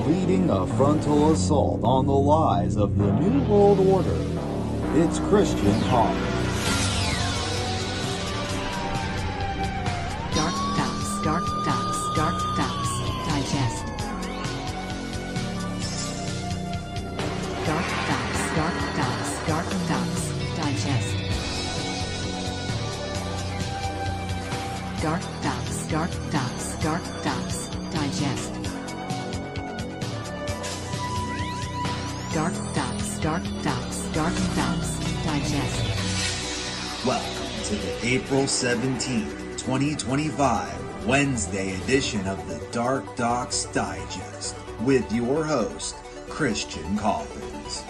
leading a frontal assault on the lies of the New World Order. It's Christian Coffins. DarkDox Digest. DarkDox Digest. DarkDox Digest. DarkDox Digest. Welcome to the April 17th, 2025, Wednesday edition of the DarkDox Digest with your host, Christian Coffins.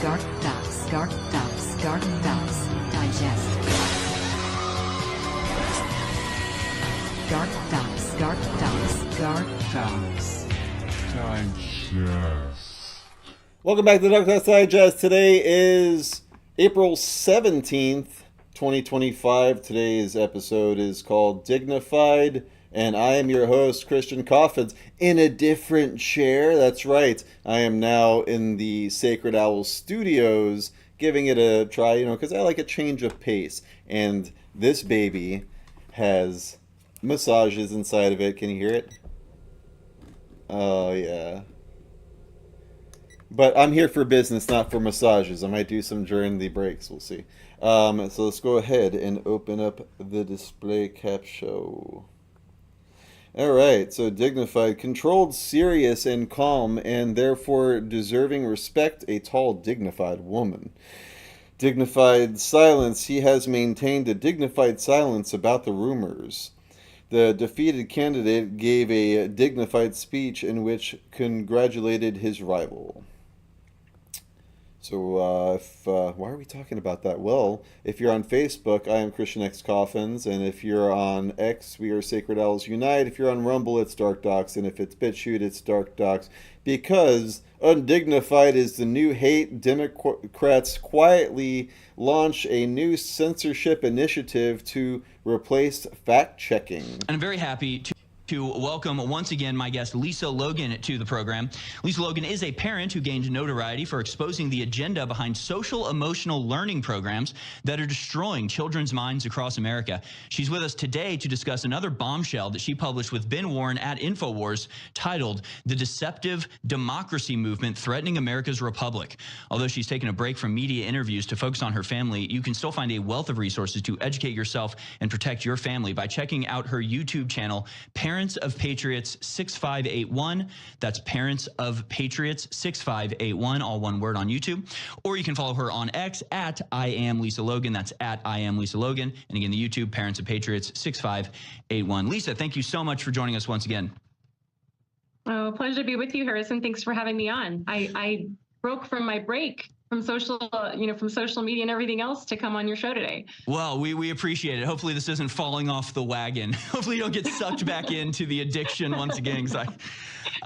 DarkDox Digest. DarkDox Digest. Welcome back to the DarkDox Digest. Today is April 17th, 2025. Today's episode is called Dignified, and I am your host, Christian Coffins, in a different chair. That's right. I am now in the Sacred Owl Studios, giving it a try, because I like a change of pace. And this baby has massages inside of it. Can you hear it? Oh, yeah. But I'm here for business, not for massages. I might do some during the breaks. We'll see. So let's go ahead and open up the display caption. All right. So dignified, controlled, serious, and calm, and therefore deserving respect, a tall, dignified woman. Dignified silence. He has maintained a dignified silence about the rumors. The defeated candidate gave a dignified speech in which congratulated his rival. So, why are we talking about that? Well, if you're on Facebook, I am Christian X Coffins, and if you're on X, we are Sacred Owls Unite. If you're on Rumble, it's DarkDox, and if it's BitChute, it's DarkDox, because undignified is the new hate. Democrats quietly launch a new censorship initiative to replace fact-checking. And I'm very happy to welcome once again my guest Lisa Logan to the program. Lisa Logan is a parent who gained notoriety for exposing the agenda behind social emotional learning programs that are destroying children's minds across America. She's with us today to discuss another bombshell that she published with Ben Warren at InfoWars titled "The Deceptive Democracy Movement Threatening America's Republic." Although she's taken a break from media interviews to focus on her family, you can still find a wealth of resources to educate yourself and protect your family by checking out her YouTube channel, Parents of Patriots 6581. That's Parents of Patriots 6581, all one word, on YouTube. Or you can follow her on X at I am Lisa Logan. That's at I am Lisa Logan. And again, the YouTube, Parents of Patriots 6581. Lisa, thank you so much for joining us once again. Oh, pleasure to be with you, Harrison. Thanks for having me on. I broke from my break from social, from social media and everything else to come on your show today. Well, we appreciate it. Hopefully this isn't falling off the wagon. Hopefully you don't get sucked back into the addiction once again, because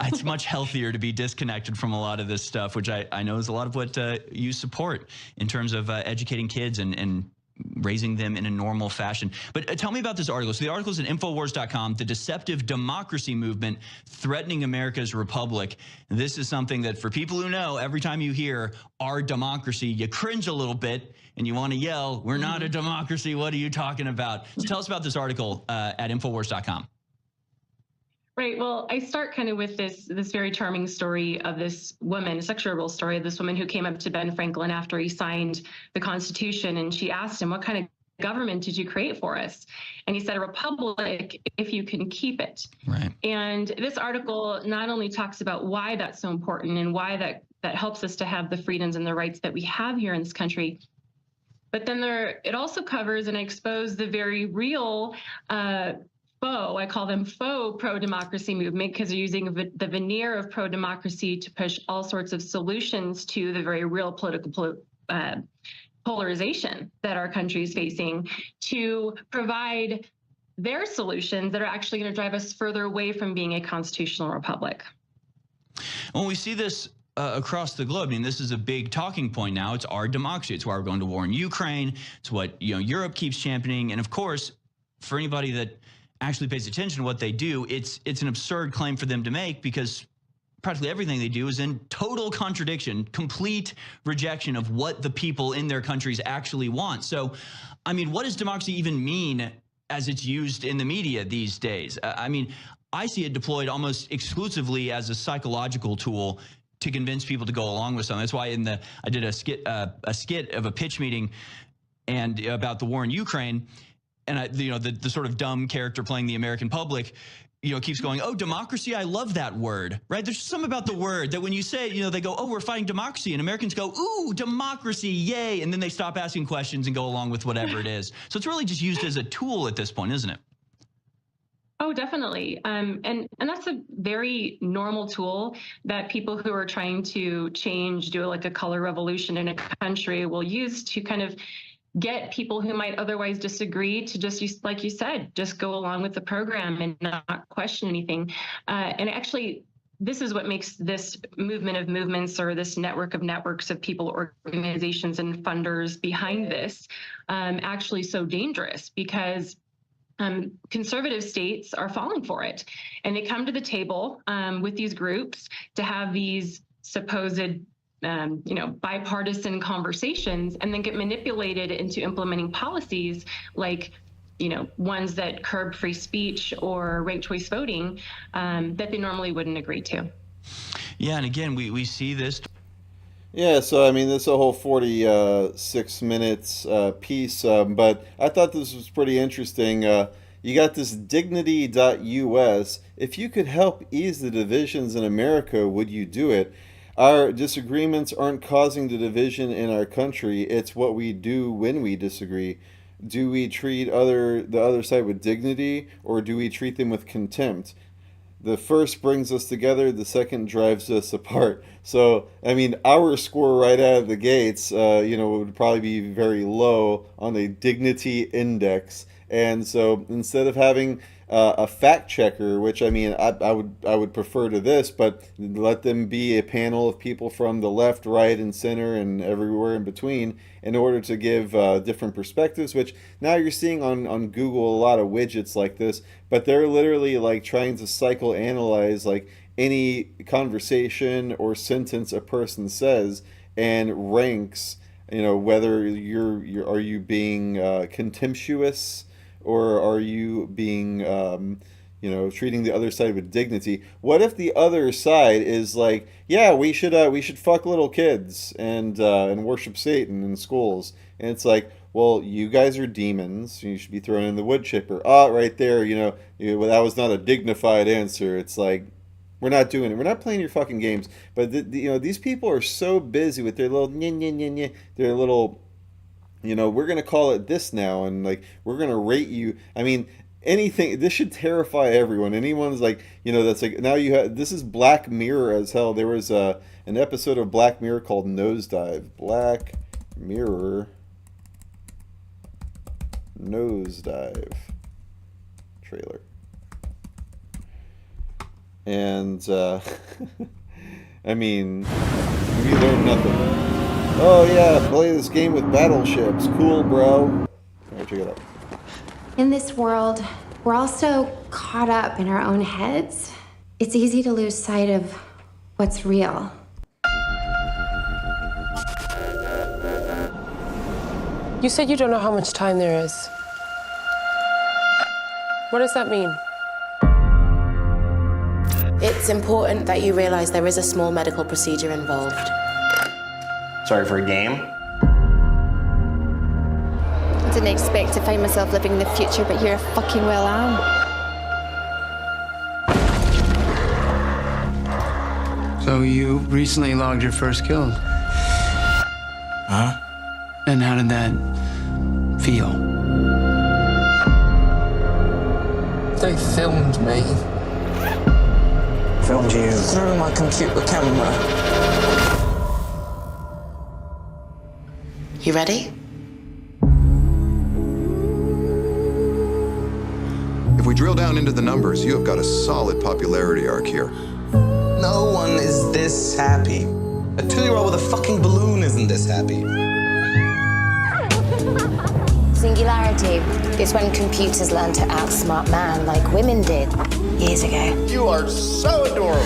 it's much healthier to be disconnected from a lot of this stuff, which I know is a lot of what you support in terms of educating kids and raising them in a normal fashion. But tell me about this article. So the article is at Infowars.com, The Deceptive Democracy Movement Threatening America's Republic. This is something that, for people who know, every time you hear our democracy, you cringe a little bit and you want to yell, "We're not a democracy. What are you talking about?" So tell us about this article at Infowars.com. Right. Well, I start kind of with this very charming story of this woman, a sexual role story of this woman who came up to Ben Franklin after he signed the Constitution, and she asked him, "What kind of government did you create for us?" And he said, "A republic, if you can keep it." Right. And this article not only talks about why that's so important and why that helps us to have the freedoms and the rights that we have here in this country, but then it also covers and exposes the very real I call them faux pro-democracy movement, because they're using the veneer of pro-democracy to push all sorts of solutions to the very real political polarization that our country is facing, to provide their solutions that are actually going to drive us further away from being a constitutional republic. When we see this across the globe, I mean, this is a big talking point now. It's our democracy. It's why we're going to war in Ukraine. It's what Europe keeps championing. And of course, for anybody that actually pays attention to what they do, it's an absurd claim for them to make, because practically everything they do is in total contradiction, complete rejection of what the people in their countries actually want. So, I mean, what does democracy even mean as it's used in the media these days? I mean, I see it deployed almost exclusively as a psychological tool to convince people to go along with something. That's why I did a skit of a pitch meeting and about the war in Ukraine, and the sort of dumb character playing the American public, keeps going, oh, democracy, I love that word, right? There's something about the word that when you say it, they go, oh, we're fighting democracy. And Americans go, ooh, democracy, yay. And then they stop asking questions and go along with whatever it is. So it's really just used as a tool at this point, isn't it? Oh, definitely. And that's a very normal tool that people who are trying to do like a color revolution in a country will use to kind of get people who might otherwise disagree to just, like you said, just go along with the program and not question anything. And actually, this is what makes this movement of movements, or this network of networks of people, organizations, and funders behind this actually so dangerous, because conservative states are falling for it. And they come to the table with these groups to have these supposed bipartisan conversations, and then get manipulated into implementing policies like, ones that curb free speech or ranked choice voting that they normally wouldn't agree to. Yeah, and again, we see this. Yeah, so I mean, this is a whole 46 minutes piece, but I thought this was pretty interesting. You got this dignity.us. If you could help ease the divisions in America, would you do it? Our disagreements aren't causing the division in our country. It's what we do when we disagree. Do we treat the other side with dignity, or do we treat them with contempt? The first brings us together, the second drives us apart. So, I mean, our score right out of the gates, would probably be very low on a dignity index. And so instead of having a fact checker, which I mean, I would prefer to this, but let them be a panel of people from the left, right, and center, and everywhere in between, in order to give different perspectives. Which now you're seeing on Google a lot of widgets like this, but they're literally like trying to psychoanalyze like any conversation or sentence a person says, and ranks, whether are you being contemptuous, or are you being, treating the other side with dignity? What if the other side is like, yeah, we should fuck little kids and worship Satan in schools? And it's like, well, you guys are demons. You should be thrown in the wood chipper. Right there, well, that was not a dignified answer. It's like, we're not doing it. We're not playing your fucking games. But these people are so busy with their little their little. We're going to call it this now, and like, we're going to rate you. I mean, anything, this should terrify everyone. Anyone's like, that's like, now this is Black Mirror as hell. There was an episode of Black Mirror called Nosedive. Black Mirror Nosedive trailer. And, I mean, we learned nothing. Oh yeah, play this game with battleships. Cool, bro. Alright, check it out. In this world, we're all so caught up in our own heads. It's easy to lose sight of what's real. You said you don't know how much time there is. What does that mean? It's important that you realize there is a small medical procedure involved. Sorry, for a game? I didn't expect to find myself living in the future, but here I fucking well am. So you recently logged your first kill? Huh? And how did that feel? They filmed me. Filmed you? Through my computer camera. You ready? If we drill down into the numbers, you have got a solid popularity arc here. No one is this happy. A 2-year-old with a fucking balloon isn't this happy. Singularity is when computers learn to outsmart man like women did years ago. You are so adorable.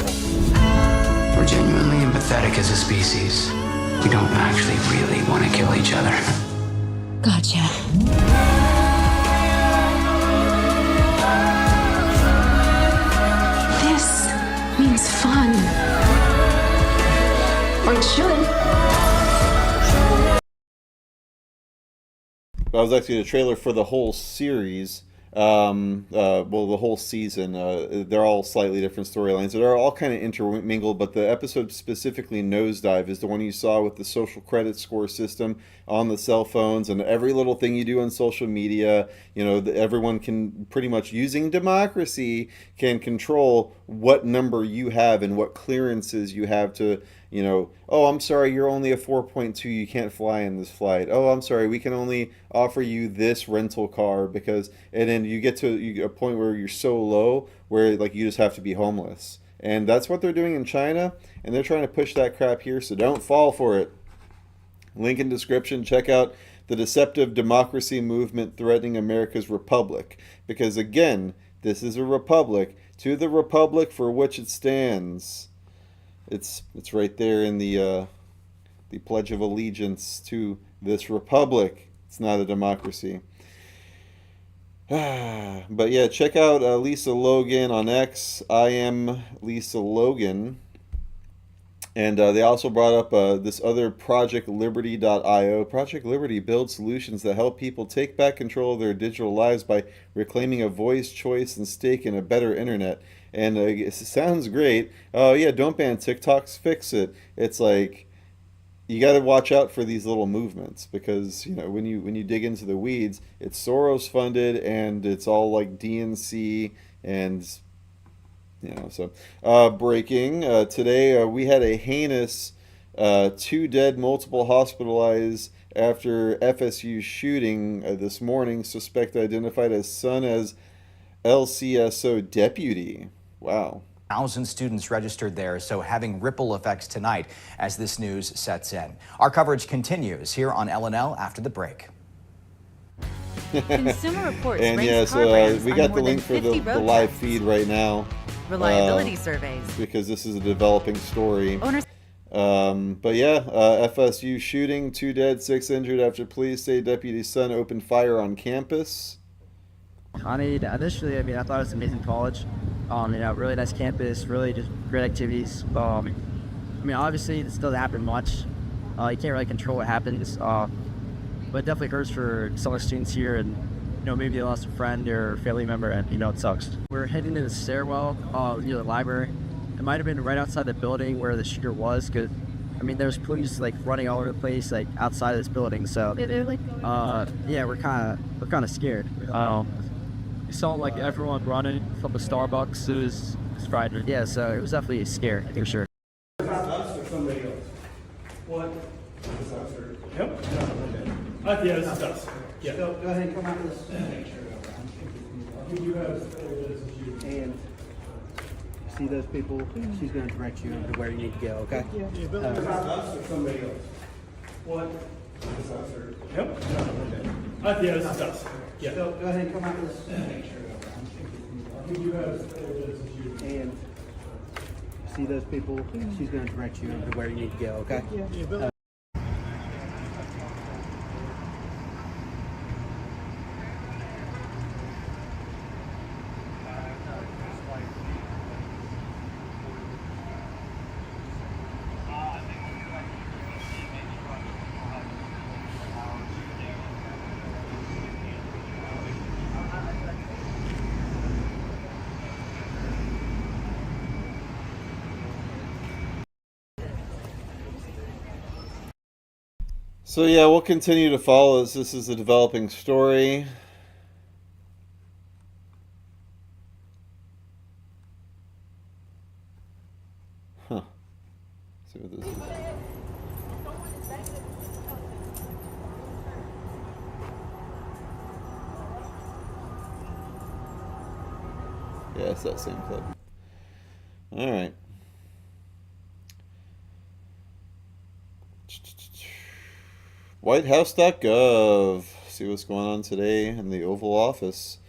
We're genuinely empathetic as a species. We don't actually really want to kill each other. Gotcha. This means fun. Or it should. That was actually the trailer for the whole series. Well, the whole season. They're all slightly different storylines. They're all kind of intermingled, but the episode specifically, Nosedive, is the one you saw with the social credit score system on the cell phones and every little thing you do on social media. You know, everyone can pretty much, using democracy, can control what number you have and what clearances you have to, you know, oh, I'm sorry, you're only a 4.2, you can't fly in this flight. Oh, I'm sorry, we can only offer you this rental car because, and then you get to a point where you're so low where like you just have to be homeless. And that's what they're doing in China, and they're trying to push that crap here, so don't fall for it. Link in description. Check out the deceptive democracy movement threatening America's republic. Because again, this is a republic. To the republic for which it stands. It's right there in the Pledge of Allegiance to this republic. It's not a democracy. But yeah, check out Lisa Logan on X. I am Lisa Logan. And they also brought up this other Project Liberty.io. Project Liberty builds solutions that help people take back control of their digital lives by reclaiming a voice, choice, and stake in a better internet. And it sounds great. Oh yeah, don't ban TikToks, fix it. It's like, you got to watch out for these little movements because, you know, when you dig into the weeds, it's Soros funded and it's all like DNC and, you know, so breaking today we had a heinous 2 dead, multiple hospitalized after FSU shooting this morning. Suspect identified as son as LCSO deputy. Wow. 1,000 students registered there, so having ripple effects tonight as this news sets in. Our coverage continues here on LNL after the break. Consumer Reports and ranks yeah, car so brands we on got more the link than for the 50 road live tests. feed right now. Reliability surveys. Because this is a developing story. Owners. But yeah, FSU shooting, 2 dead, 6 injured after police say deputy's son opened fire on campus. Initially, I thought it was an amazing college. Really nice campus, really just great activities. Obviously, it still doesn't happen much. You can't really control what happens, but it definitely hurts for some of the students here, and maybe they lost a friend or family member, and it sucks. We're heading to the stairwell near the library. It might have been right outside the building where the shooter was, because there's police like running all over the place, like outside of this building. So yeah, we're kind of scared. We saw like everyone running from the Starbucks. It was frightening. Yeah, so it was definitely scary for sure. Us or somebody else? What? Yep. Yeah, this is us. Yeah. So go ahead and come out of this. You have and see those people. She's going to direct you to where you need to go. Okay. Us or somebody else? What? Yep. Yeah, this is us. Yeah. So go ahead and come out of this. You have and see those people. She's going to direct you to where you need to go. Okay. So yeah, we'll continue to follow this. This is a developing story. Huh. Let's see what this is. Yeah, it's that same clip. All right. Whitehouse.gov. see what's going on today in the Oval Office.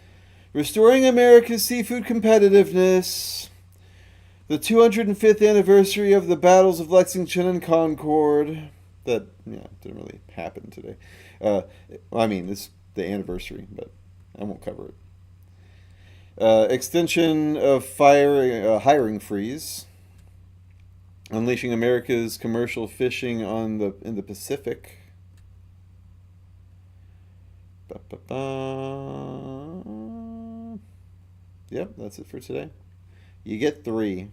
Restoring America's seafood competitiveness. The 205th anniversary of the battles of Lexington and Concord. That didn't really happen today. I mean, it's the anniversary, but I won't cover it. Extension of hiring freeze. Unleashing America's commercial fishing in the Pacific. Yep, that's it for today. You get 3.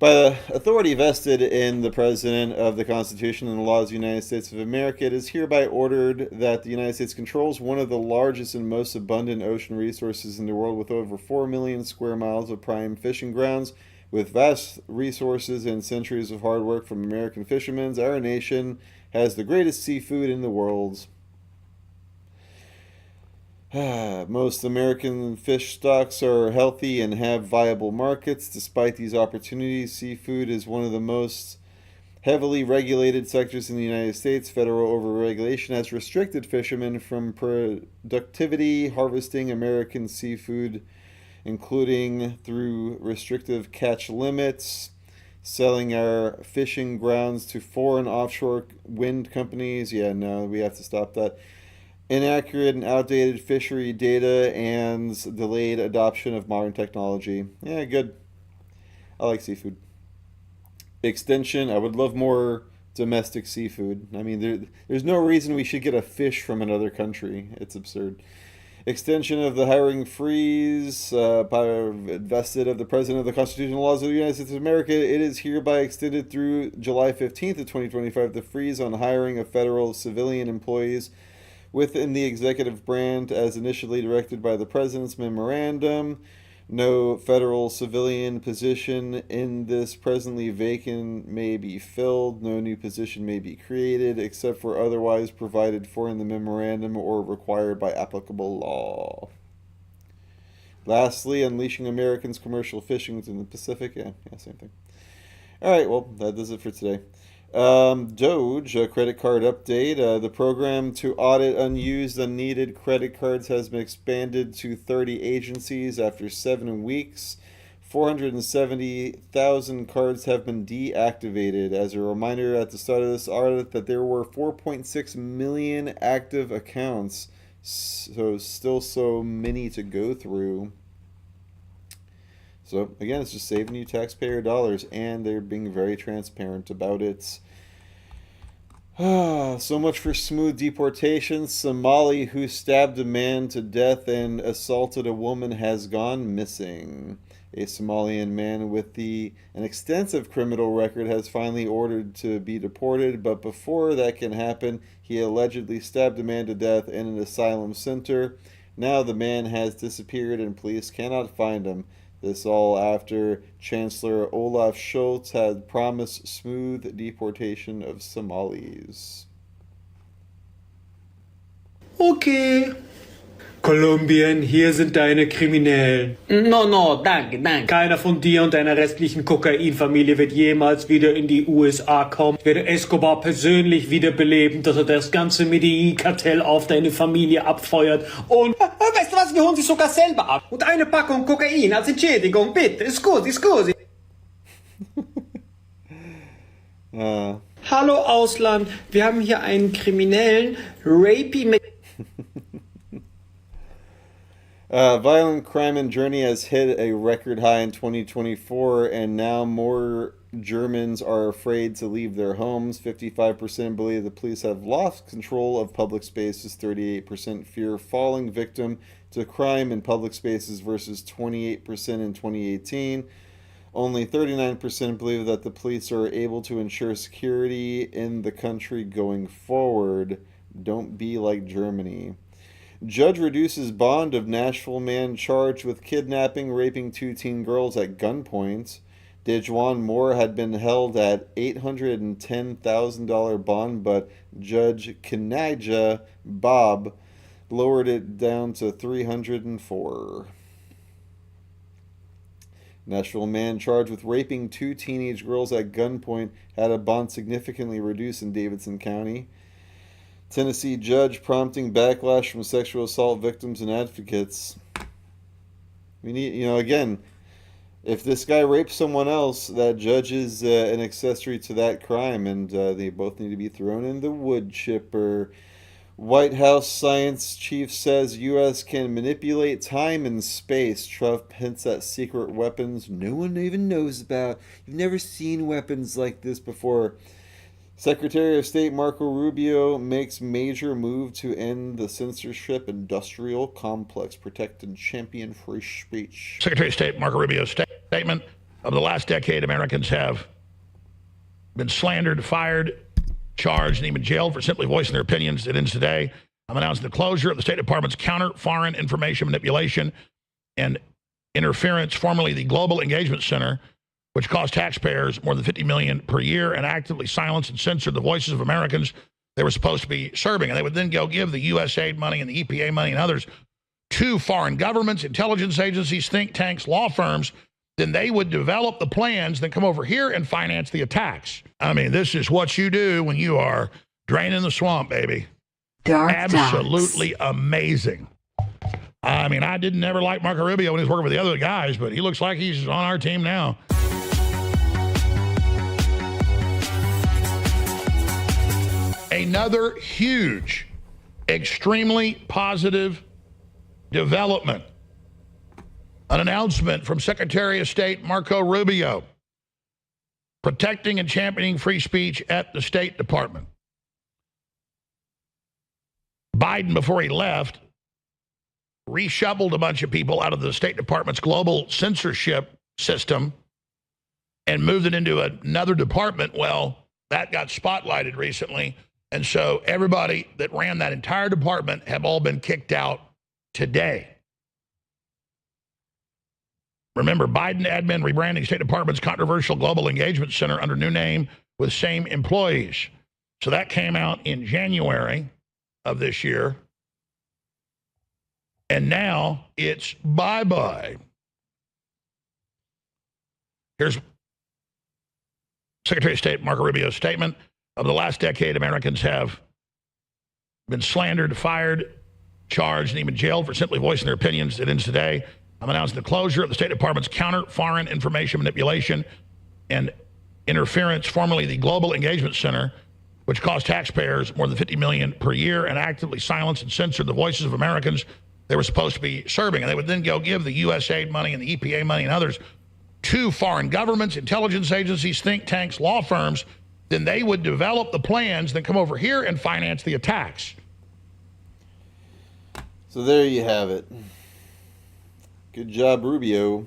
By the authority vested in the President of the Constitution and the laws of the United States of America, it is hereby ordered that the United States controls one of the largest and most abundant ocean resources in the world, with over 4 million square miles of prime fishing grounds. With vast resources and centuries of hard work from American fishermen, our nation has the greatest seafood in the world. Most American fish stocks are healthy and have viable markets. Despite these opportunities, seafood is one of the most heavily regulated sectors in the United States. Federal overregulation has restricted fishermen from productivity harvesting American seafood, including through restrictive catch limits, selling our fishing grounds to foreign offshore wind companies. Yeah, no, we have to stop that. Inaccurate and outdated fishery data and delayed adoption of modern technology. Yeah, good. I like seafood. Extension. I would love more domestic seafood. I mean, there's no reason we should get a fish from another country. It's absurd. Extension of the hiring freeze vested of the President of the Constitution and laws of the United States of America. It is hereby extended through July 15th of 2025. The freeze on hiring of federal civilian employees within the executive branch as initially directed by the President's memorandum. No federal civilian position in this presently vacant may be filled. No new position may be created except for otherwise provided for in the memorandum or required by applicable law. Lastly, unleashing Americans' commercial fishing in the Pacific. Yeah, same thing. All right, well, that does it for today. Doge, a credit card update. The program to audit unused, unneeded credit cards has been expanded to 30 agencies after 7 weeks. 470,000 cards have been deactivated. As a reminder at the start of this audit that there were 4.6 million active accounts, so still so many to go through. So, again, it's just saving you taxpayer dollars, and they're being very transparent about it. So much for smooth deportation. Somali who stabbed a man to death and assaulted a woman has gone missing. A Somalian man with an extensive criminal record has finally ordered to be deported, but before that can happen, he allegedly stabbed a man to death in an asylum center. Now the man has disappeared and police cannot find him. This all after Chancellor Olaf Scholz had promised smooth deportation of Somalis. Okay. Kolumbien, hier sind deine Kriminellen. No, danke. Keiner von dir und deiner restlichen Kokainfamilie wird jemals wieder in die USA kommen. Ich werde Escobar persönlich wiederbeleben, dass das ganze Medellin-Kartell auf deine Familie abfeuert. Und, weißt du was, wir holen sie sogar selber ab. Und eine Packung Kokain als Entschädigung, bitte. Scusi. Hallo Ausland, wir haben hier einen Kriminellen, Rapey Violent crime in Germany has hit a record high in 2024, and now more Germans are afraid to leave their homes. 55% believe the police have lost control of public spaces. 38% fear falling victim to crime in public spaces versus 28% in 2018. Only 39% believe that the police are able to ensure security in the country going forward. Don't be like Germany. Judge reduces bond of Nashville man charged with kidnapping, raping 2 teen girls at gunpoint. Dejuan Moore had been held at $810,000 bond, but Judge Kenija Bob lowered it down to $304,000. Nashville man charged with raping 2 teenage girls at gunpoint had a bond significantly reduced in Davidson County. Tennessee judge prompting backlash from sexual assault victims and advocates. We need, again, if this guy rapes someone else, that judge is an accessory to that crime, and they both need to be thrown in the wood chipper. White House science chief says U.S. can manipulate time and space. Trump hints at secret weapons no one even knows about. You've never seen weapons like this before. Secretary of State Marco Rubio makes major move to end the censorship industrial complex, protect and champion free speech. Secretary of State Marco Rubio's statement: over the last decade, Americans have been slandered, fired, charged, and even jailed for simply voicing their opinions. It ends today. I'm announcing the closure of the State Department's Counter Foreign Information Manipulation and Interference, formerly the Global Engagement Center, which cost taxpayers more than $50 million per year and actively silenced and censored the voices of Americans they were supposed to be serving. And they would then go give the USAID money and the EPA money and others to foreign governments, intelligence agencies, think tanks, law firms. Then they would develop the plans, then come over here and finance the attacks. I mean, this is what you do when you are draining the swamp, baby. Absolutely amazing. I mean, I didn't ever like Marco Rubio when he was working with the other guys, but he looks like he's on our team now. Another huge, extremely positive development. An announcement from Secretary of State Marco Rubio, protecting and championing free speech at the State Department. Biden, before he left, reshuffled a bunch of people out of the State Department's global censorship system and moved it into another department. Well, that got spotlighted recently. And so everybody that ran that entire department have all been kicked out today. Remember, Biden admin rebranding State Department's controversial Global Engagement Center under new name with same employees. So that came out in January of this year. And now it's bye-bye. Here's Secretary of State Marco Rubio's statement. Over the last decade, Americans have been slandered, fired, charged, and even jailed for simply voicing their opinions. It ends today. I'm announcing the closure of the State Department's Counter Foreign Information Manipulation and Interference, formerly the Global Engagement Center, which cost taxpayers more than $50 million per year and actively silenced and censored the voices of Americans they were supposed to be serving. And they would then go give the USAID money and the EPA money and others to foreign governments, intelligence agencies, think tanks, law firms. Then they would develop the plans, then come over here and finance the attacks. So there you have it. Good job, Rubio.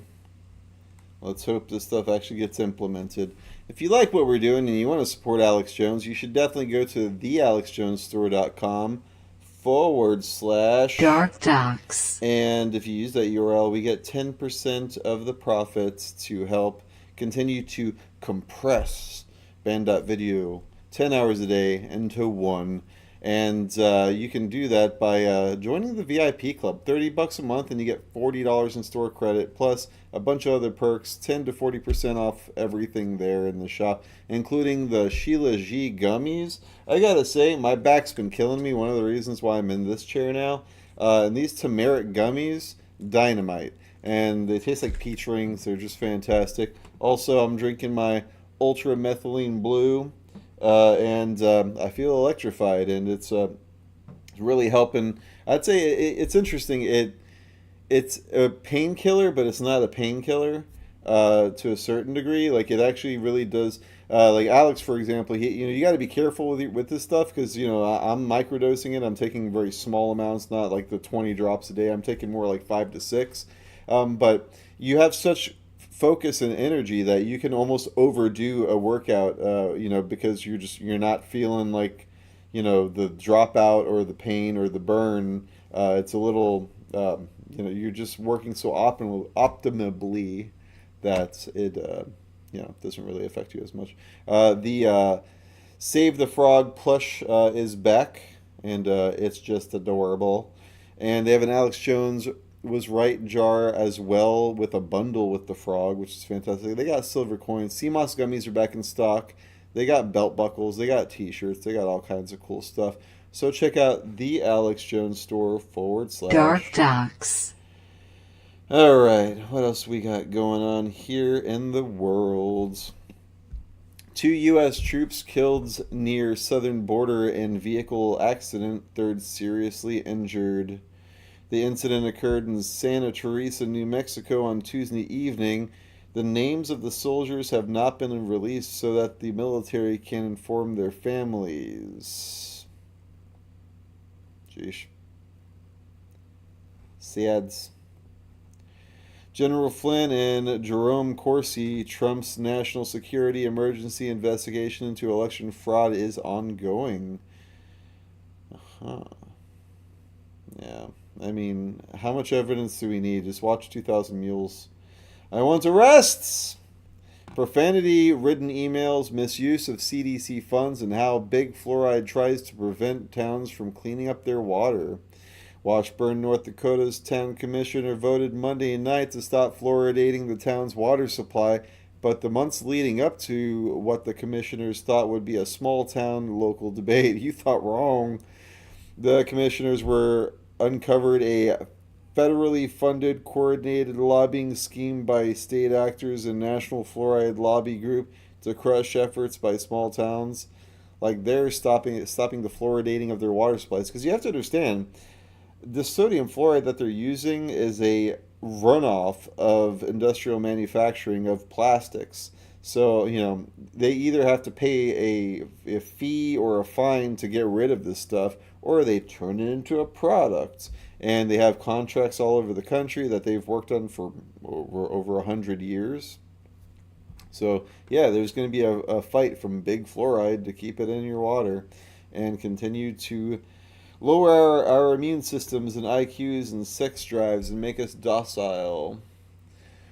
Let's hope this stuff actually gets implemented. If you like what we're doing and you want to support Alex Jones, you should definitely go to thealexjonesstore.com/DarkDox. And if you use that URL, we get 10% of the profits to help continue to compress BANNED.VIDEO 10 hours a day into one. And you can do that by joining the VIP club. $30 a month and you get $40 in store credit, plus a bunch of other perks, 10 to 40% off everything there in the shop, including the Sheila G gummies. I gotta say, my back's been killing me. One of the reasons why I'm in this chair now. And these turmeric gummies, dynamite. And they taste like peach rings. They're just fantastic. Also, I'm drinking my Ultra Methylene Blue. And I feel electrified, and it's really helping. I'd say it's interesting. It's a painkiller, but it's not a painkiller to a certain degree. Like, it actually really does. Like Alex, for example, you got to be careful with this stuff because I'm microdosing it. I'm taking very small amounts, not like the 20 drops a day. I'm taking more like 5 to 6. But you have such focus and energy that you can almost overdo a workout, because you're not feeling like, the dropout or the pain or the burn. It's a little, you're just working so optimally that it, doesn't really affect you as much. The Save the Frog plush is back, and it's just adorable. And they have an Alex Jones Was Right jar as well with a bundle with the frog, which is fantastic. They got silver coins. CMOS gummies are back in stock. They got belt buckles. They got t-shirts. They got all kinds of cool stuff. So check out the Alex Jones Store / DarkDox. All right, what else we got going on here in the world? 2 U.S. troops killed near southern border in vehicle accident, third seriously injured. The incident occurred in Santa Teresa, New Mexico on Tuesday evening. The names of the soldiers have not been released so that the military can inform their families. Jeesh. Sads. General Flynn and Jerome Corsi, Trump's national security emergency investigation into election fraud is ongoing. Yeah, I mean, how much evidence do we need? Just watch 2,000 Mules. I want arrests! Profanity-ridden emails, misuse of CDC funds, and how big fluoride tries to prevent towns from cleaning up their water. Washburn, North Dakota's town commissioner voted Monday night to stop fluoridating the town's water supply, but the months leading up to what the commissioners thought would be a small-town local debate, you thought wrong. The commissioners uncovered a federally funded coordinated lobbying scheme by state actors and National Fluoride Lobby Group to crush efforts by small towns. Like they're stopping the fluoridating of their water supplies. Because you have to understand, the sodium fluoride that they're using is a runoff of industrial manufacturing of plastics. So, you know, they either have to pay a fee or a fine to get rid of this stuff, or they turn it into a product. And they have contracts all over the country that they've worked on for over 100 years. So, yeah, there's going to be a fight from big fluoride to keep it in your water and continue to lower our immune systems and IQs and sex drives and make us docile.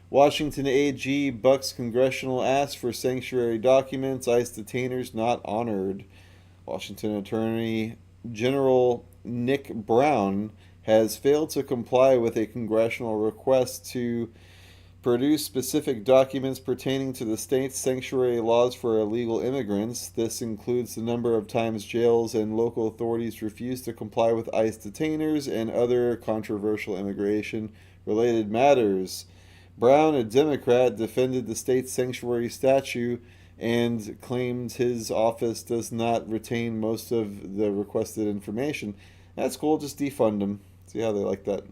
Washington AG bucks congressional ask for sanctuary documents. ICE detainers not honored. Washington Attorney General Nick Brown has failed to comply with a congressional request to produce specific documents pertaining to the state's sanctuary laws for illegal immigrants. This includes the number of times jails and local authorities refuse to comply with ICE detainers and other controversial immigration-related matters. Brown, a Democrat, defended the state's sanctuary statute and claimed his office does not retain most of the requested information. That's cool, just defund them. See how they like that.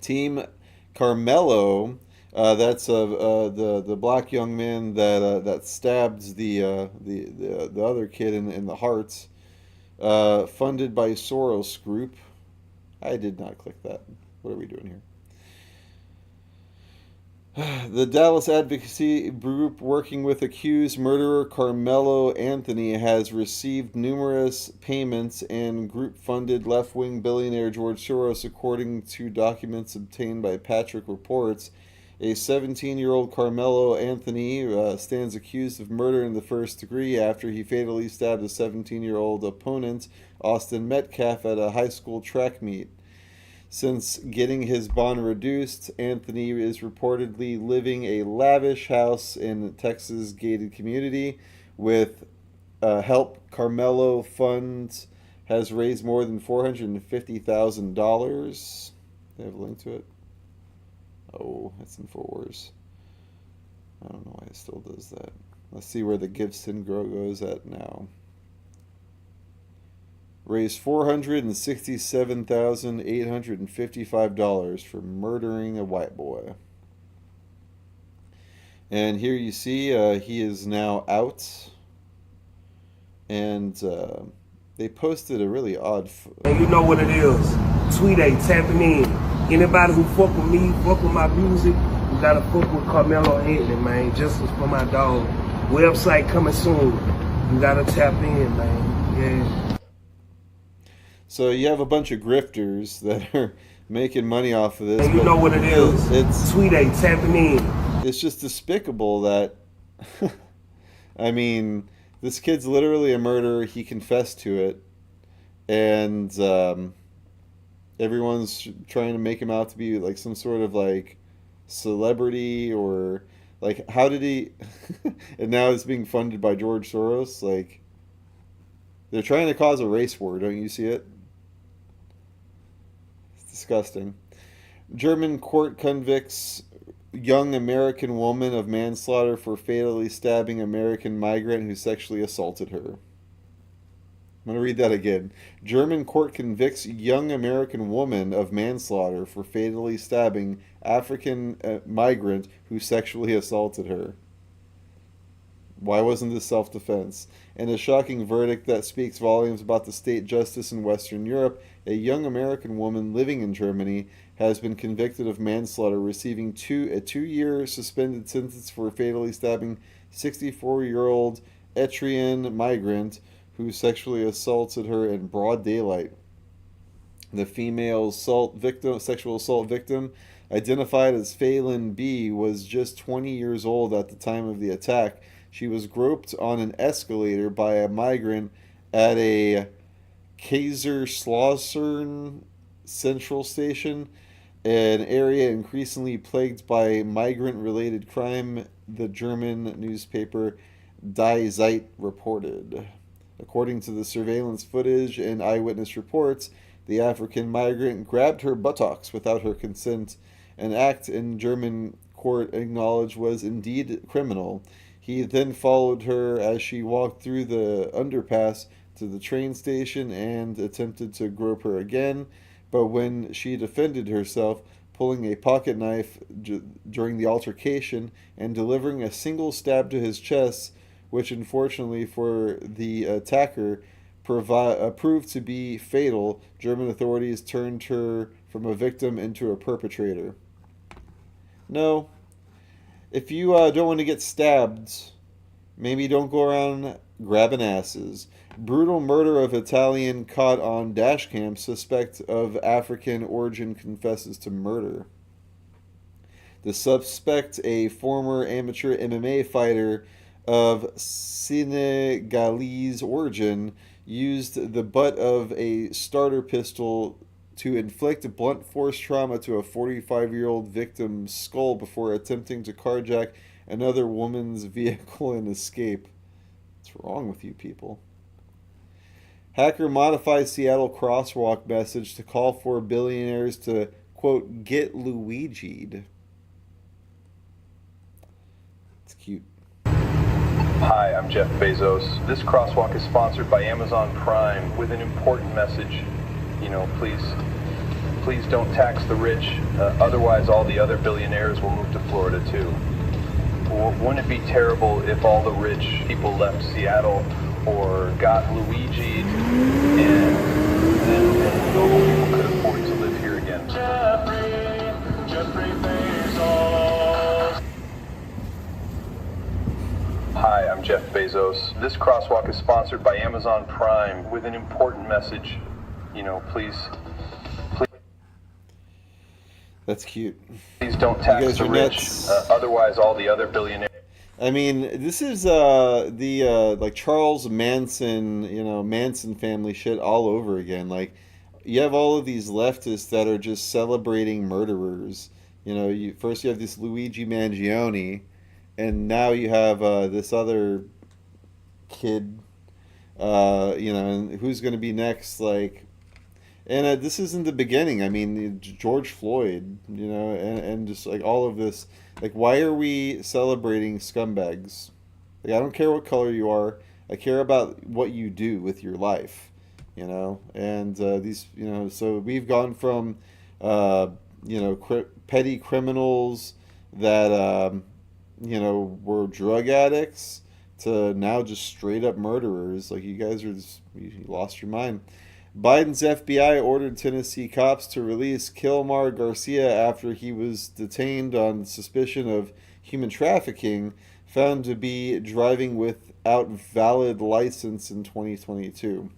Team Carmelo, that's the black young man that stabbed the other kid in the heart, funded by Soros Group. I did not click that. What are we doing here? The Dallas advocacy group working with accused murderer Carmelo Anthony has received numerous payments and group-funded left-wing billionaire George Soros, according to documents obtained by Patrick Reports. A 17-year-old Carmelo Anthony stands accused of murder in the first degree after he fatally stabbed a 17-year-old opponent, Austin Metcalf, at a high school track meet. Since getting his bond reduced, Anthony is reportedly living a lavish house in Texas gated community. With help, Carmelo Funds has raised more than $450,000. They have a link to it. Oh, it's in Infowars. I don't know why it still does that. Let's see where the gifts and grow goes at now. Raised $467,855 for murdering a white boy. And here you see he is now out. And they posted a really odd... And you know what it is. Tweet A, tapping in. Anybody who fuck with me, fuck with my music, you gotta fuck with Carmelo Anthony, man. Justice for my dog. Website coming soon. You gotta tap in, man. Yeah. So you have a bunch of grifters that are making money off of this. And you know what it is. It's Tweet A, tapping in. It's just despicable that, I mean, this kid's literally a murderer. He confessed to it. And everyone's trying to make him out to be like some sort of like celebrity or like, how did he, and now it's being funded by George Soros. Like, They're trying to cause a race war. Don't you see it? It's disgusting. German court convicts young American woman of manslaughter for fatally stabbing American migrant who sexually assaulted her. I'm going to read that again. German court convicts young American woman of manslaughter for fatally stabbing African migrant who sexually assaulted her. Why wasn't this self-defense? In a shocking verdict that speaks volumes about the state justice in Western Europe, a young American woman living in Germany has been convicted of manslaughter, receiving a 2-year suspended sentence for fatally stabbing 64-year-old Eritrean migrant who sexually assaulted her in broad daylight. The female sexual assault victim, identified as Phelan B., was just 20 years old at the time of the attack. She was groped on an escalator by a migrant at a Kaiserslautern Central Station, an area increasingly plagued by migrant-related crime, the German newspaper Die Zeit reported. According to the surveillance footage and eyewitness reports, the African migrant grabbed her buttocks without her consent, an act in German court acknowledged was indeed criminal. He then followed her as she walked through the underpass to the train station and attempted to grope her again, but when she defended herself, pulling a pocket knife during the altercation and delivering a single stab to his chest, which unfortunately for the attacker proved to be fatal, German authorities turned her from a victim into a perpetrator. No. If you don't want to get stabbed, maybe don't go around grabbing asses. Brutal murder of Italian caught on dash cam. Suspect of African origin confesses to murder. The suspect, a former amateur MMA fighter of Senegalese origin, used the butt of a starter pistol to inflict blunt force trauma to a 45-year-old victim's skull before attempting to carjack another woman's vehicle and escape. What's wrong with you people? Hacker modifies Seattle crosswalk message to call for billionaires to, quote, get Luigi'd. It's cute. Hi, I'm Jeff Bezos. This crosswalk is sponsored by Amazon Prime with an important message. Please don't tax the rich. Otherwise, all the other billionaires will move to Florida too. Wouldn't it be terrible if all the rich people left Seattle or got Luigi'd and normal people could afford to live here again? Jeffrey Bezos. Hi, I'm Jeff Bezos. This crosswalk is sponsored by Amazon Prime with an important message. Please. That's cute. Please don't tax the rich. Otherwise, all the other billionaires. I mean, this is the Charles Manson, Manson family shit all over again. Like, you have all of these leftists that are just celebrating murderers. First you have this Luigi Mangione, and now you have this other kid. And who's going to be next? And this isn't the beginning. I mean, George Floyd, and just like all of this. Like, why are we celebrating scumbags? Like, I don't care what color you are. I care about what you do with your life, And these, so we've gone from, petty criminals that, were drug addicts to now just straight up murderers. Like, you guys are just, you lost your mind. Biden's FBI ordered Tennessee cops to release Kilmar Garcia after he was detained on suspicion of human trafficking, found to be driving without valid license in 2022.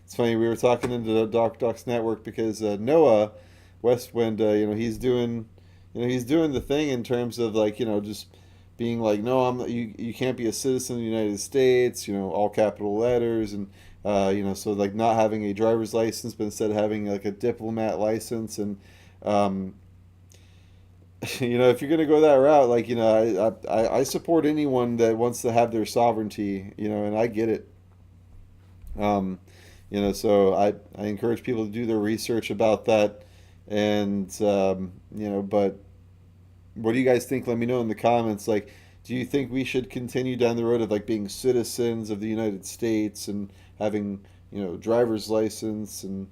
It's funny, we were talking into the DarkDox network because Noah Westwind, he's doing the thing in terms of just being like, no, you can't be a citizen of the United States, all capital letters, and so not having a driver's license, but instead having a diplomat license. And, if you're going to go that route, I support anyone that wants to have their sovereignty, and I get it. You know, so I encourage people to do their research about that. And, you know, but what do you guys think? Let me know in the comments. Like, do you think we should continue down the road of like being citizens of the United States and having, you know, driver's license and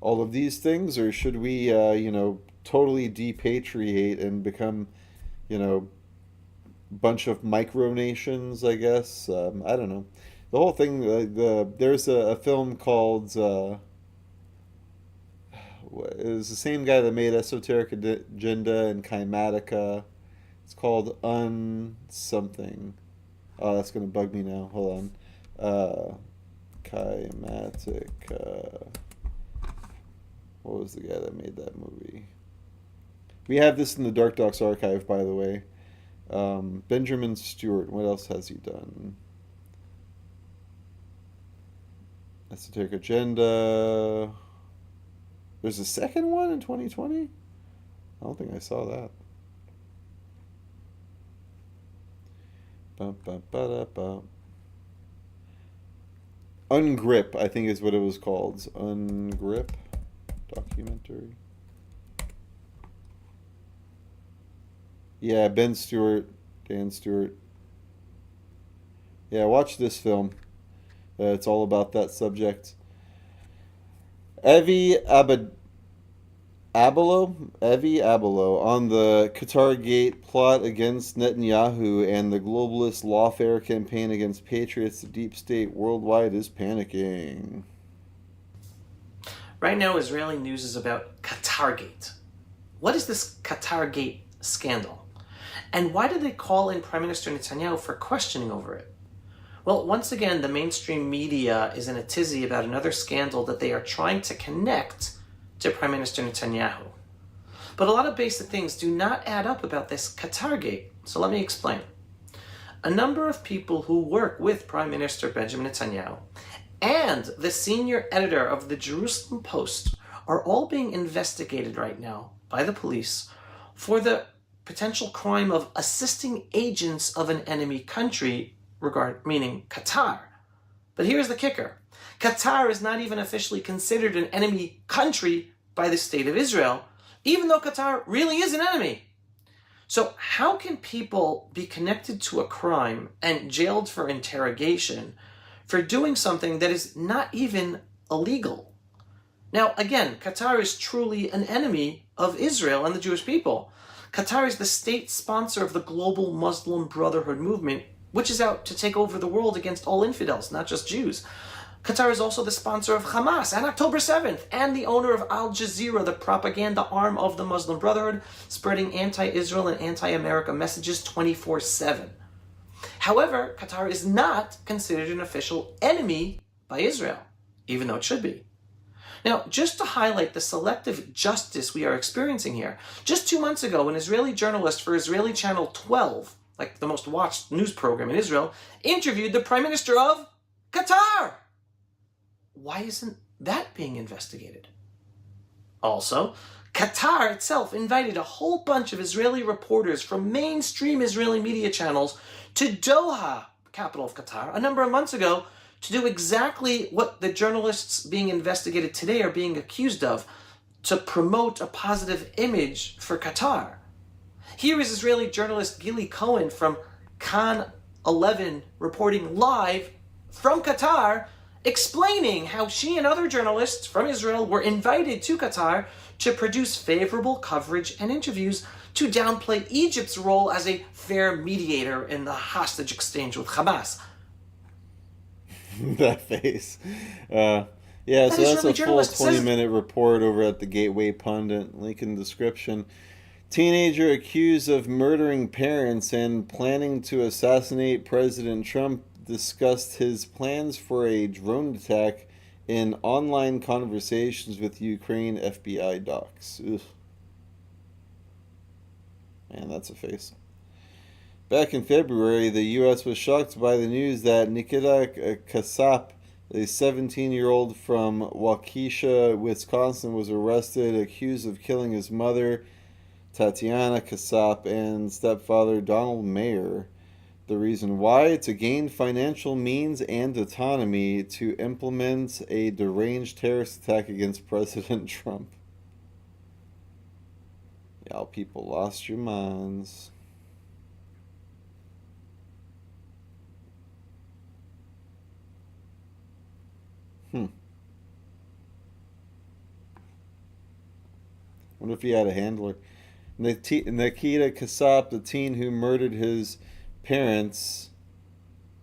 all of these things? Or should we, you know, totally depatriate and become, you know, bunch of micronations, I guess? I don't know. The whole thing, there's a film called, it was the same guy that made Esoteric Agenda and Kymatica. It's called something. Oh, that's going to bug me now. Hold on. Kymatica. What was the guy that made that movie? We have this in the DarkDox archive, by the way. Benjamin Stewart. What else has he done? Esoteric Agenda. There's a second one in 2020? I don't think I saw that. Ungrip, I think is what it was called. Ungrip documentary. Yeah, Ben Stewart, Dan Stewart. Yeah, watch this film. It's all about that subject. Evi Abelo on the Qatargate plot against Netanyahu and the globalist lawfare campaign against patriots. The deep state worldwide is panicking. Right now, Israeli news is about Qatargate. What is this Qatargate scandal? And why did they call in Prime Minister Netanyahu for questioning over it? Well, once again, the mainstream media is in a tizzy about another scandal that they are trying to connect to Prime Minister Netanyahu. But a lot of basic things do not add up about this Qatargate. So let me explain. A number of people who work with Prime Minister Benjamin Netanyahu and the senior editor of the Jerusalem Post are all being investigated right now by the police for the potential crime of assisting agents of an enemy country, meaning Qatar. But here's the kicker. Qatar is not even officially considered an enemy country by the state of Israel, even though Qatar really is an enemy. So how can people be connected to a crime and jailed for interrogation for doing something that is not even illegal? Now, again, Qatar is truly an enemy of Israel and the Jewish people. Qatar is the state sponsor of the global Muslim Brotherhood movement, which is out to take over the world against all infidels, not just Jews. Qatar is also the sponsor of Hamas and October 7th, and the owner of Al Jazeera, the propaganda arm of the Muslim Brotherhood, spreading anti-Israel and anti-America messages 24/7. However, Qatar is not considered an official enemy by Israel, even though it should be. Now, just to highlight the selective justice we are experiencing here, just 2 months ago, an Israeli journalist for Israeli Channel 12, like the most watched news program in Israel, interviewed the Prime Minister of Qatar. Why isn't that being investigated? Also, Qatar itself invited a whole bunch of Israeli reporters from mainstream Israeli media channels to Doha, capital of Qatar, a number of months ago to do exactly what the journalists being investigated today are being accused of, to promote a positive image for Qatar. Here is Israeli journalist Gili Cohen from Kan 11 reporting live from Qatar, explaining how she and other journalists from Israel were invited to Qatar to produce favorable coverage and interviews to downplay Egypt's role as a fair mediator in the hostage exchange with Hamas. That face. Yeah, so that's a full 20-minute report over at the Gateway Pundit. Link in the description. Teenager accused of murdering parents and planning to assassinate President Trump discussed his plans for a drone attack in online conversations with Ukraine FBI docs. Ugh. Man, that's a face. Back in February, the U.S. was shocked by the news that Nikita CASH.APP, a 17-year-old from Waukesha, Wisconsin, was arrested, accused of killing his mother, Tatiana CASH.APP, and stepfather, Donald Mayer. The reason why? To gain financial means and autonomy to implement a deranged terrorist attack against President Trump. Y'all people lost your minds. Wonder if he had a handler. Nikita CASH.APP, the teen who murdered his parents.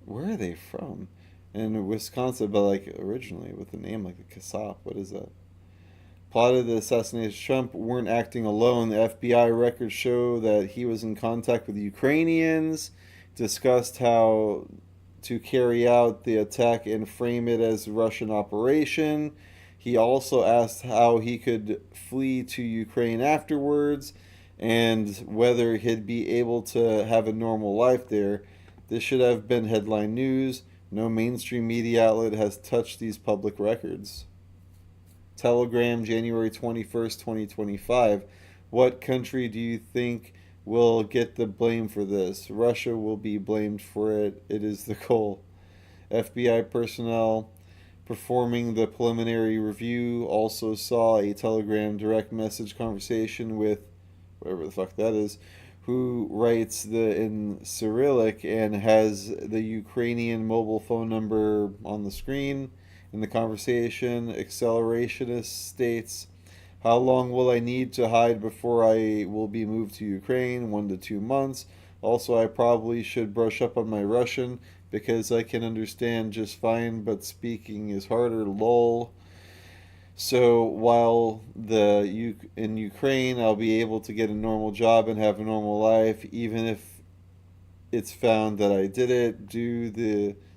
Where are they from? In Wisconsin, but like originally with a name like CASH.APP. What is that? Plotted the assassination of Trump, weren't acting alone. The FBI records show that he was in contact with Ukrainians, discussed how to carry out the attack and frame it as a Russian operation. He also asked how he could flee to Ukraine afterwards and whether he'd be able to have a normal life there. This should have been headline news. No mainstream media outlet has touched these public records. Telegram, January 21st, 2025. What country do you think will get the blame for this? Russia will be blamed for it. It is the goal. FBI personnel performing the preliminary review also saw a Telegram direct message conversation with whatever the fuck that is, who writes in Cyrillic and has the Ukrainian mobile phone number on the screen. In the conversation, accelerationist states, how long will I need to hide before I will be moved to Ukraine? 1 to 2 months. Also, I probably should brush up on my Russian because I can understand just fine, but speaking is harder, lol. So while in Ukraine, I'll be able to get a normal job and have a normal life, even if it's found that I did it.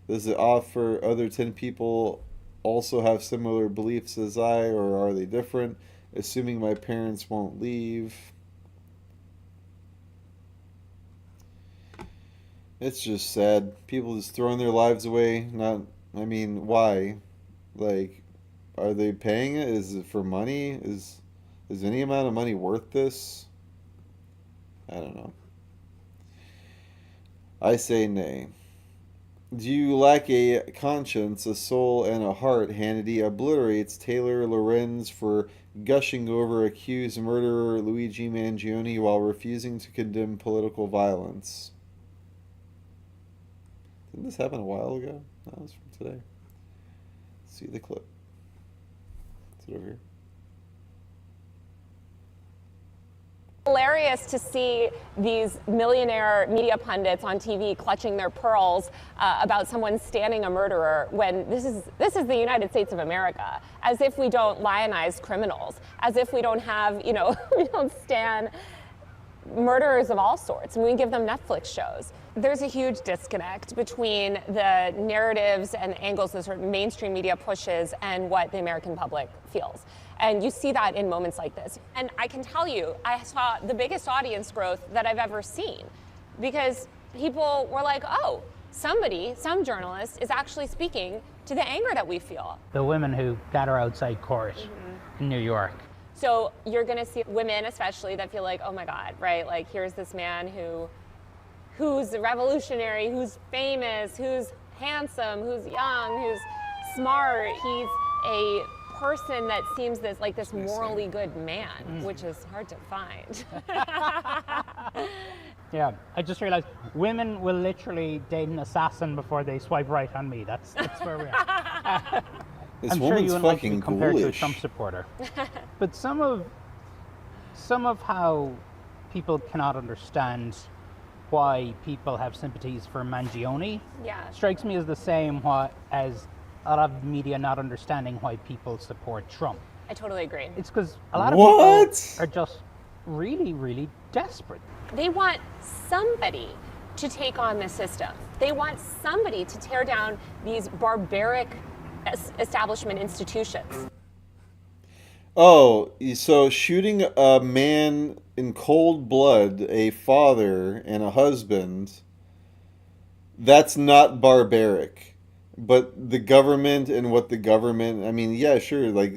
Does it offer other 10 people also have similar beliefs as I, or are they different? Assuming my parents won't leave. It's just sad. People just throwing their lives away. Why? Like, are they paying it? Is it for money? Is any amount of money worth this? I don't know. I say nay. Do you lack a conscience, a soul, and a heart? Hannity obliterates Taylor Lorenz for gushing over accused murderer Luigi Mangione while refusing to condemn political violence. Didn't this happen a while ago? No, it was from today. Let's see the clip. Is it over here? Hilarious to see these millionaire media pundits on TV clutching their pearls about someone standing a murderer when this is the United States of America, as if we don't lionize criminals, as if we don't have, we don't stand murderers of all sorts, and we give them Netflix shows. There's a huge disconnect between the narratives and angles that sort of mainstream media pushes and what the American public feels. And you see that in moments like this. And I can tell you, I saw the biggest audience growth that I've ever seen, because people were like, oh, some journalist is actually speaking to the anger that we feel. The women who gather outside court in New York. So you're gonna see women especially that feel like, oh my God, right? Like, here's this man who's revolutionary, who's famous, who's handsome, who's young, who's smart. He's a person that seems this morally good man, which is hard to find. Yeah, I just realized women will literally date an assassin before they swipe right on me. That's where we are. This I'm woman's sure you wouldn't like to be fucking compared to a ghoulish. Trump supporter. But some of how people cannot understand why people have sympathies for Mangione strikes me as the same as a lot of media not understanding why people support Trump. I totally agree. It's because a lot of people are just really, really desperate. They want somebody to take on the system. They want somebody to tear down these barbaric establishment institutions. Oh, so shooting a man in cold blood, a father and a husband, that's not barbaric. But the government and what the government, yeah, sure, like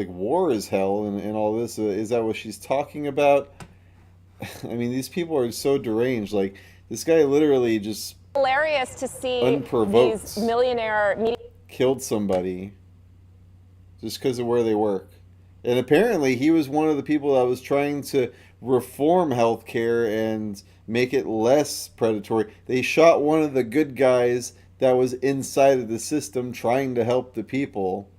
war is hell and all this. Is that what she's talking about? These people are so deranged. Like, this guy literally just hilarious to see Unprovoked. these millionaire media Killed somebody just because of where they work. And apparently he was one of the people that was trying to reform healthcare and make it less predatory. They shot one of the good guys that was inside of the system trying to help the people.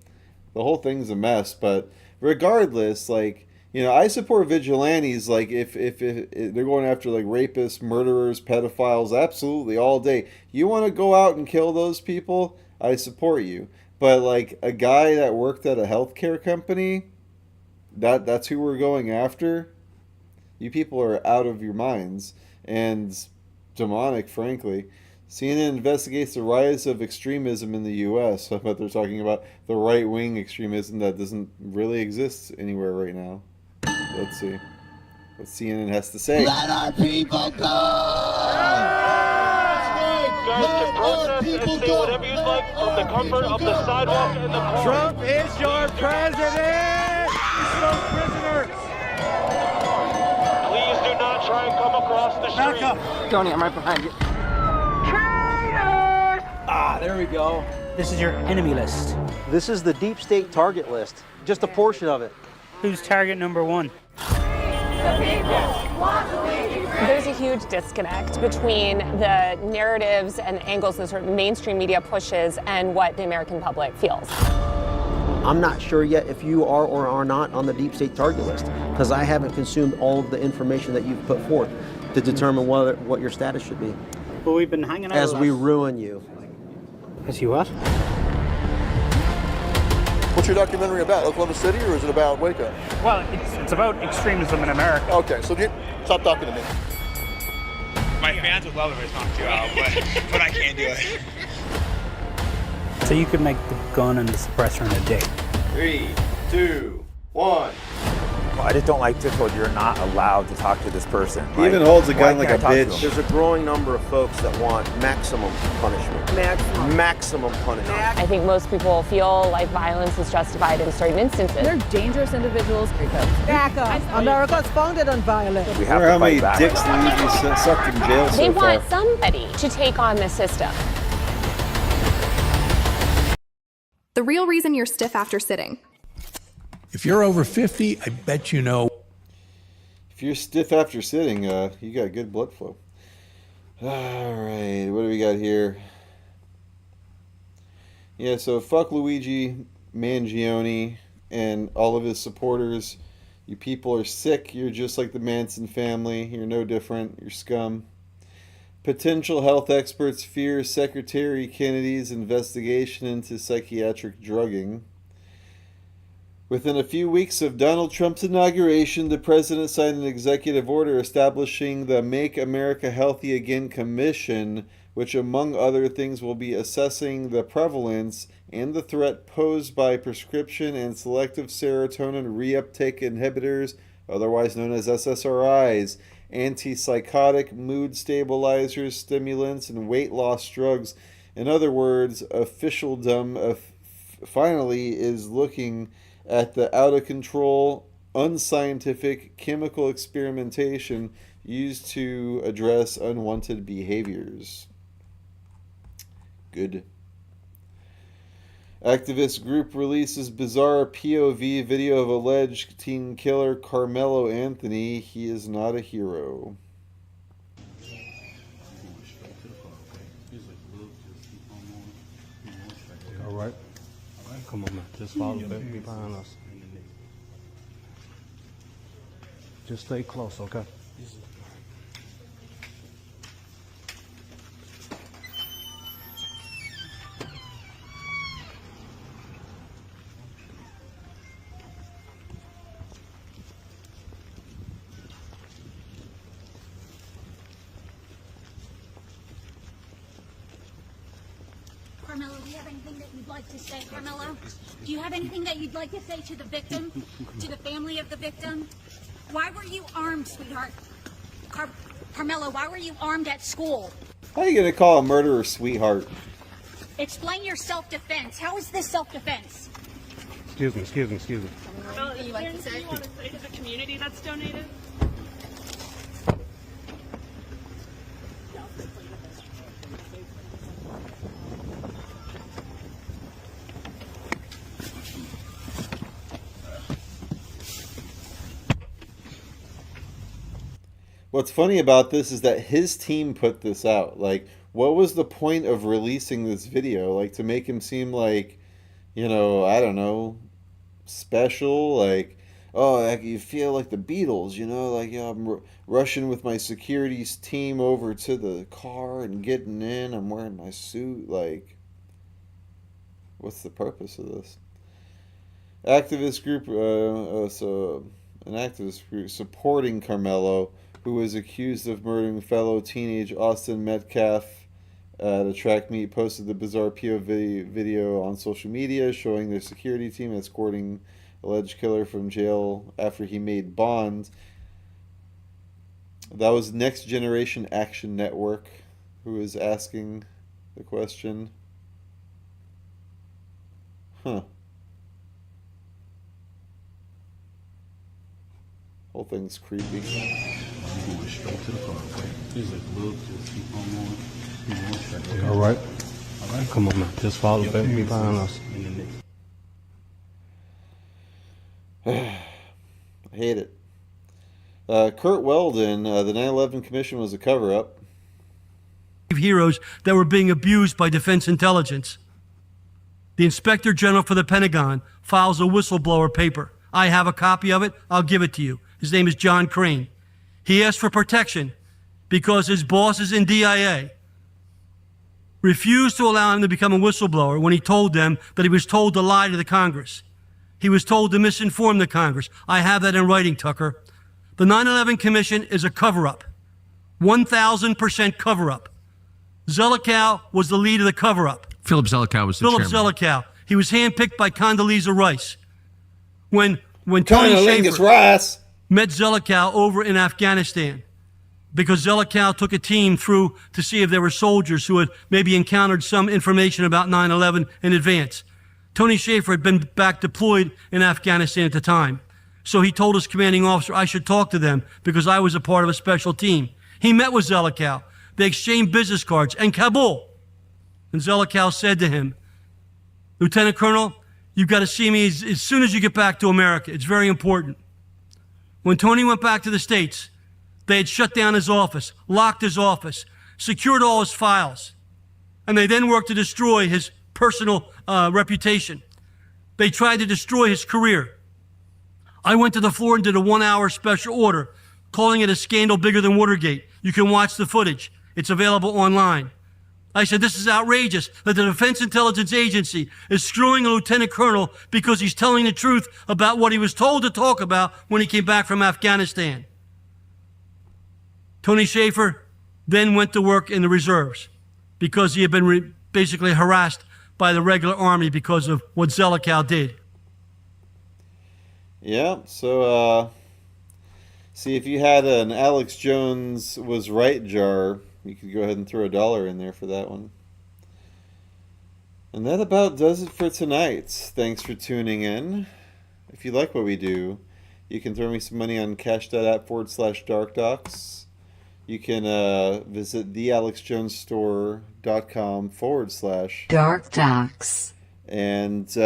The whole thing's a mess, but regardless, like, you know, I support vigilantes. Like, if they're going after like rapists, murderers, pedophiles, absolutely all day. You want to go out and kill those people, I support you. But like a guy that worked at a healthcare company, that's who we're going after. You people are out of your minds and demonic, frankly. CNN investigates the rise of extremism in the U.S. But they're talking about the right-wing extremism that doesn't really exist anywhere right now. Let's see what CNN has to say. Let our people go! Guys can protest and say whatever you'd like from the comfort of the sidewalk and the car. Trump is your president! No prisoners! Please do not try and come across the street. Back up! Tony, I'm right behind you. Ah, there we go. This is your enemy list. This is the deep state target list. Just a portion of it. Who's target number one? There's a huge disconnect between the narratives and angles that sort of mainstream media pushes and what the American public feels. I'm not sure yet if you are or are not on the deep state target list because I haven't consumed all of the information that you've put forth to determine what your status should be. Well, we've been hanging out as we ruin you. As you what? What's your documentary about? Oklahoma City, or is it about Waco? Well, it's about extremism in America. Okay, so stop talking to me. My fans would love it if it's not 2 hours, but I can't do it. So you could make the gun and the suppressor in a day. 3, 2, 1. I just don't like typical, you're not allowed to talk to this person. He even holds a gun like a bitch. There's a growing number of folks that want maximum punishment. Maximum punishment. I think most people feel like violence is justified in certain instances. They're dangerous individuals. Back up. America's founded on violence. We have how many dicks Luigi sucked in jail so They far. want somebody to take on the system. The real reason you're stiff after sitting. If you're over 50, I bet you know. If you're stiff after sitting, you got good blood flow. All right, what do we got here? Yeah, so fuck Luigi Mangione and all of his supporters. You people are sick. You're just like the Manson family. You're no different. You're scum. Potential health experts fear Secretary Kennedy's investigation into psychiatric drugging. Within a few weeks of Donald Trump's inauguration, the president signed an executive order establishing the Make America Healthy Again Commission, which, among other things, will be assessing the prevalence and the threat posed by prescription and selective serotonin reuptake inhibitors, otherwise known as SSRIs, antipsychotic, mood stabilizers, stimulants, and weight loss drugs. In other words, officialdom finally is looking at the out-of-control, unscientific chemical experimentation used to address unwanted behaviors. Good. Activist group releases bizarre POV video of alleged teen killer Carmelo Anthony. He is not a hero. All right. Come on, man. Just follow back behind us. Just stay close, okay? Carmelo, do you have anything that you'd like to say, Carmelo? Do you have anything that you'd like to say to the victim, to the family of the victim? Why were you armed, sweetheart? Carmelo, why were you armed at school? How are you going to call a murderer sweetheart? Explain your self-defense. How is this self-defense? Excuse me. Carmelo, is there anything you want to say to the community that's donated? What's funny about this is that his team put this out. Like, what was the point of releasing this video? Like, to make him seem like, you know, I don't know, special? Like, oh, like you feel like the Beatles, you know? Like, you know, I'm rushing with my securities team over to the car and getting in. I'm wearing my suit. Like, what's the purpose of this? Activist group, an activist group supporting Carmelo, who was accused of murdering fellow teenage Austin Metcalf at a track meet, posted the bizarre POV video on social media showing their security team escorting alleged killer from jail after he made bond. That was Next Generation Action Network who was asking the question. Huh. Whole thing's creepy. All right. Come on, man. Just follow me behind us. I hate it. Kurt Weldon, the 9/11 Commission was a cover-up. Heroes that were being abused by Defense Intelligence. The Inspector General for the Pentagon files a whistleblower paper. I have a copy of it. I'll give it to you. His name is John Crane. He asked for protection because his bosses in DIA refused to allow him to become a whistleblower when he told them that he was told to lie to the Congress. He was told to misinform the Congress. I have that in writing, Tucker. The 9/11 Commission is a cover-up. 1,000% cover-up. Zelikow was the lead of the cover-up. Philip Zelikow was the chairman. Philip Zelikow. He was handpicked by Condoleezza Rice. When Tony Schaefer Rice met Zelikow over in Afghanistan, because Zelikow took a team through to see if there were soldiers who had maybe encountered some information about 9/11 in advance. Tony Schaefer had been back deployed in Afghanistan at the time. So he told his commanding officer, I should talk to them because I was a part of a special team. He met with Zelikow. They exchanged business cards in Kabul. And Zelikow said to him, Lieutenant Colonel, you've got to see me as soon as you get back to America. It's very important. When Tony went back to the States, they had shut down his office, locked his office, secured all his files, and they then worked to destroy his personal reputation. They tried to destroy his career. I went to the floor and did a 1-hour special order, calling it a scandal bigger than Watergate. You can watch the footage. It's available online. I said, this is outrageous that the Defense Intelligence Agency is screwing a lieutenant colonel because he's telling the truth about what he was told to talk about when he came back from Afghanistan. Tony Schaefer then went to work in the reserves because he had been basically harassed by the regular army because of what Zelikow did. Yeah, so see if you had an Alex Jones was right jar, you could go ahead and throw $1 in there for that one. And that about does it for tonight. Thanks for tuning in. If you like what we do, you can throw me some money on cash.app/DarkDox. You can visit thealexjonesstore.com/DarkDox. And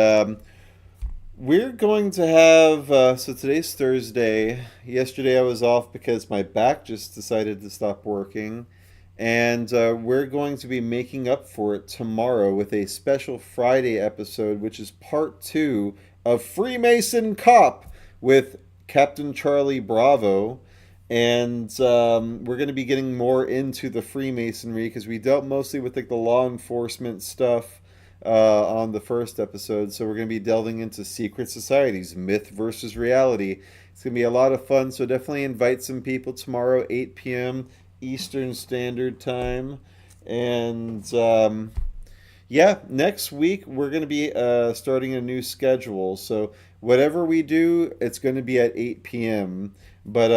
we're going to have, so today's Thursday. Yesterday I was off because my back just decided to stop working. And we're going to be making up for it tomorrow with a special Friday episode, which is part 2 of Freemason Cop with Captain Charlie Bravo. And we're going to be getting more into the Freemasonry because we dealt mostly with like the law enforcement stuff on the first episode. So we're going to be delving into secret societies, myth versus reality. It's going to be a lot of fun. So definitely invite some people tomorrow, 8 p.m. Eastern Standard Time. And yeah, next week we're going to be starting a new schedule. So whatever we do, it's going to be at 8 p.m. But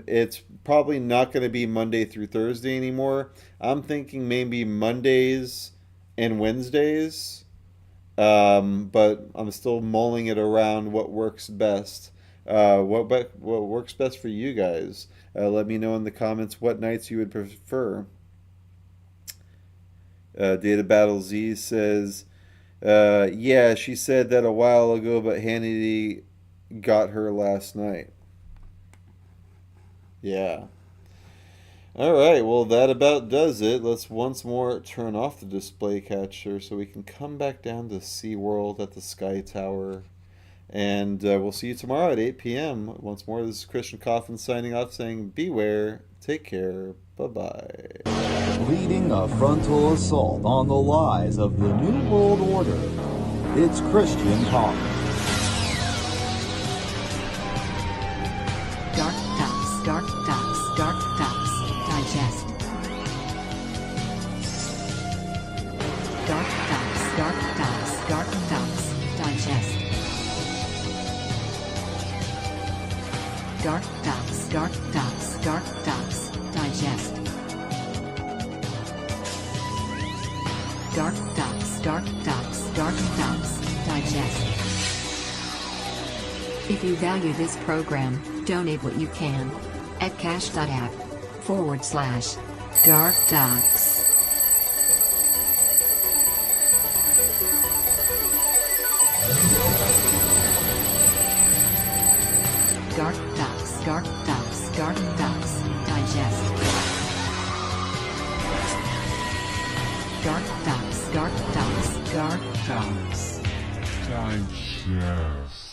it's probably not going to be Monday through Thursday anymore. I'm thinking maybe Mondays and Wednesdays. But I'm still mulling it around what works best. What works best for you guys? Let me know in the comments what nights you would prefer. Data Battle Z says, yeah, she said that a while ago, but Hannity got her last night. Yeah. Alright, well that about does it. Let's once more turn off the display catcher so we can come back down to SeaWorld at the Sky Tower. And we'll see you tomorrow at 8 p.m. Once more, this is Christian Coffins signing off saying beware, take care, bye-bye. Leading a frontal assault on the lies of the New World Order, it's Christian Coffins. DarkDox, DarkDox, DarkDox, digest. DarkDox, DarkDox, DarkDox, digest. DarkDox, DarkDox, DarkDox, digest. DarkDox, DarkDox, DarkDox, digest. If you value this program, donate what you can at CASH.APP /DarkDox. DarkDox, DarkDox, DarkDox, digest. DarkDox, DarkDox, DarkDox, digest.